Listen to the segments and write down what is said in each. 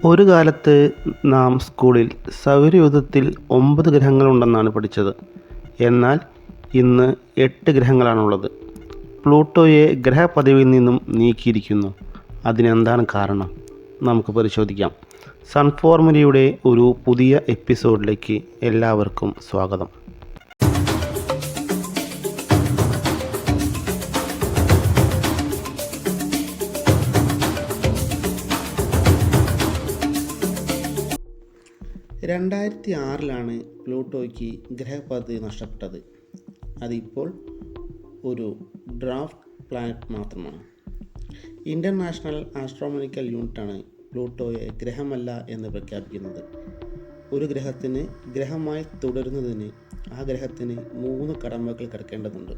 ഒരു കാലത്ത് നാം സ്കൂളിൽ സൗരയൂഥത്തിൽ 9 ഗ്രഹങ്ങളുണ്ടെന്നാണ് പഠിച്ചത്. എന്നാൽ ഇന്ന് 8 ഗ്രഹങ്ങളാണുള്ളത്. പ്ലൂട്ടോയെ ഗ്രഹപദവിയിൽ നിന്നും നീക്കിയിരിക്കുന്നു. അതിനെന്താണ് കാരണം? നമുക്ക് പരിശോധിക്കാം. സൺ ഫോർമുലയുടെ ഒരു പുതിയ എപ്പിസോഡിലേക്ക് എല്ലാവർക്കും സ്വാഗതം. രണ്ടായിരത്തി 6 പ്ലൂട്ടോയ്ക്ക് ഗ്രഹപദവി നഷ്ടപ്പെട്ടത്. അതിപ്പോൾ ഒരു ഡ്വാർഫ് പ്ലാനറ്റ് മാത്രമാണ്. ഇൻ്റർനാഷണൽ ആസ്ട്രോണമിക്കൽ യൂണിറ്റാണ് പ്ലൂട്ടോയെ ഗ്രഹമല്ല എന്ന് പ്രഖ്യാപിക്കുന്നത്. ഒരു ഗ്രഹത്തിന് ഗ്രഹമായി തുടരുന്നതിന് ആ ഗ്രഹത്തിന് 3 കടമ്പകൾ കടക്കേണ്ടതുണ്ട്.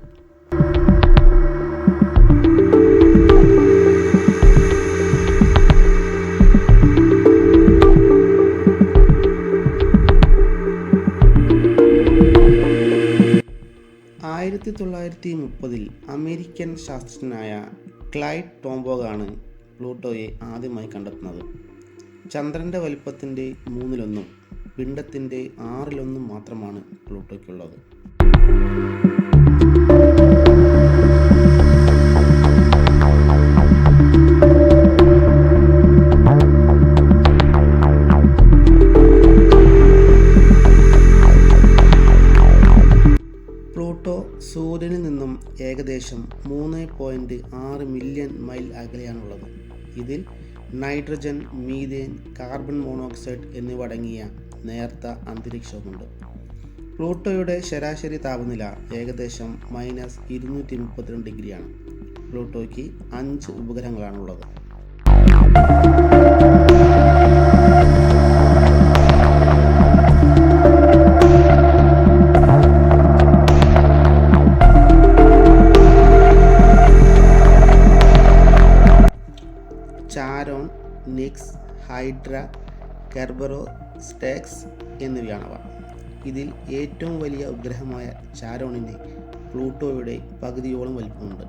ആയിരത്തി 1930 അമേരിക്കൻ ശാസ്ത്രജ്ഞനായ ക്ലൈഡ് ടോംബോഗാണ് പ്ലൂട്ടോയെ ആദ്യമായി കണ്ടെത്തുന്നത്. ചന്ദ്രൻ്റെ വലിപ്പത്തിൻ്റെ 1/3 പിണ്ഡത്തിൻ്റെ 1/6 മാത്രമാണ് പ്ലൂട്ടോയ്ക്കുള്ളത്. പ്ലൂട്ടോ സൂര്യനിൽ നിന്നും ഏകദേശം 3.6 മില്യൺ മൈൽ അകലെയാണുള്ളത്. ഇതിൽ നൈട്രജൻ, മീഥേൻ, കാർബൺ മോണോക്സൈഡ് എന്നിവ അടങ്ങിയ നേർത്ത അന്തരീക്ഷവുമുണ്ട്. പ്ലൂട്ടോയുടെ ശരാശരി താപനില ഏകദേശം -232 ഡിഗ്രിയാണ്. പ്ലൂട്ടോയ്ക്ക് 5 ഉപഗ്രഹങ്ങളാണുള്ളത്. ചാരോൺ, നിക്സ്, ഹൈഡ്ര, കെർബറോസ്, സ്റ്റെക്സ് എന്നിവയാണവ. ഇതിൽ ഏറ്റവും വലിയ ഉപഗ്രഹമായ ചാരോണിന് പ്ലൂട്ടോയുടെ പകുതിയോളം വലിപ്പമുണ്ട്.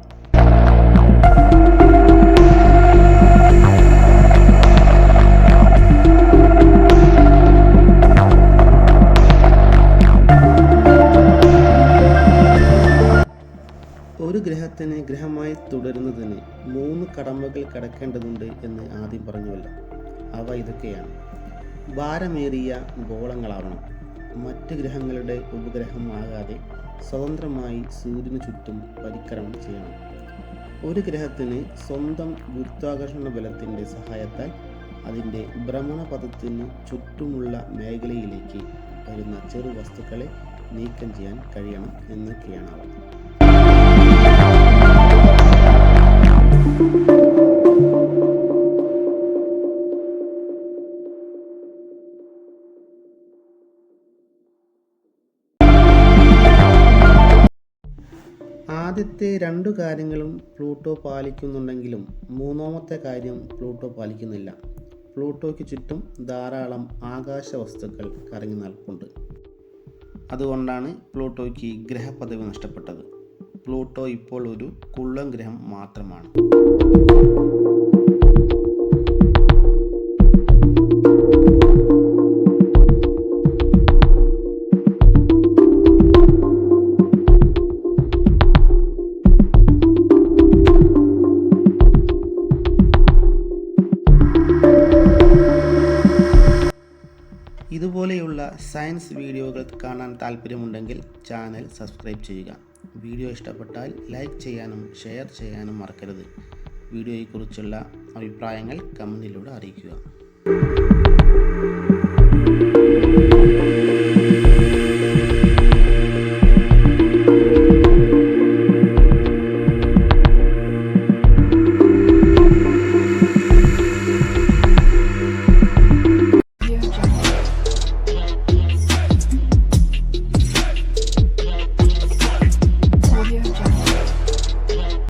ഒരു ഗ്രഹത്തിന് ഗ്രഹമായി തുടരുന്നതിന് 3 കടമ്പകൾ കടക്കേണ്ടതുണ്ട് എന്ന് ആദ്യം പറഞ്ഞുവല്ലോ. അവ ഇതൊക്കെയാണ്: ഭാരമേറിയ ഗോളങ്ങളാവണം, മറ്റ് ഗ്രഹങ്ങളുടെ ഉപഗ്രഹമാകാതെ സ്വതന്ത്രമായി സൂര്യന് ചുറ്റും പരിക്രമണം ചെയ്യണം, ഒരു ഗ്രഹത്തിന് സ്വന്തം ഗുരുത്വാകർഷണ ബലത്തിൻ്റെ സഹായത്താൽ അതിൻ്റെ ഭ്രമണപഥത്തിന് ചുറ്റുമുള്ള മേഖലയിലേക്ക് വരുന്ന ചെറു വസ്തുക്കളെ നീക്കം ചെയ്യാൻ കഴിയണം എന്നൊക്കെയാണ് അവ. ആദ്യത്തെ 2 കാര്യങ്ങളും പ്ലൂട്ടോ പാലിക്കുന്നുണ്ടെങ്കിലും 3ാമത്തെ കാര്യം പ്ലൂട്ടോ പാലിക്കുന്നില്ല. പ്ലൂട്ടോയ്ക്ക് ചുറ്റും ധാരാളം ആകാശ വസ്തുക്കൾ കറങ്ങി നടപ്പുണ്ട്. അതുകൊണ്ടാണ് പ്ലൂട്ടോയ്ക്ക് ഗ്രഹപദവി നഷ്ടപ്പെട്ടത്. പ്ലൂട്ടോ ഇപ്പോൾ ഒരു കുള്ളൻ ഗ്രഹം മാത്രമാണ്. ഇതുപോലെയുള്ള സയൻസ് വീഡിയോകൾ കാണാൻ താല്പര്യമുണ്ടെങ്കിൽ ചാനൽ സബ്സ്ക്രൈബ് ചെയ്യുക. വീഡിയോ ഇഷ്ടപ്പെട്ടാൽ ലൈക്ക് ചെയ്യാനും ഷെയർ ചെയ്യാനും മറക്കരുത്. വീഡിയോയെക്കുറിച്ചുള്ള അഭിപ്രായങ്ങൾ കമൻറ്റിലൂടെ അറിയിക്കുക.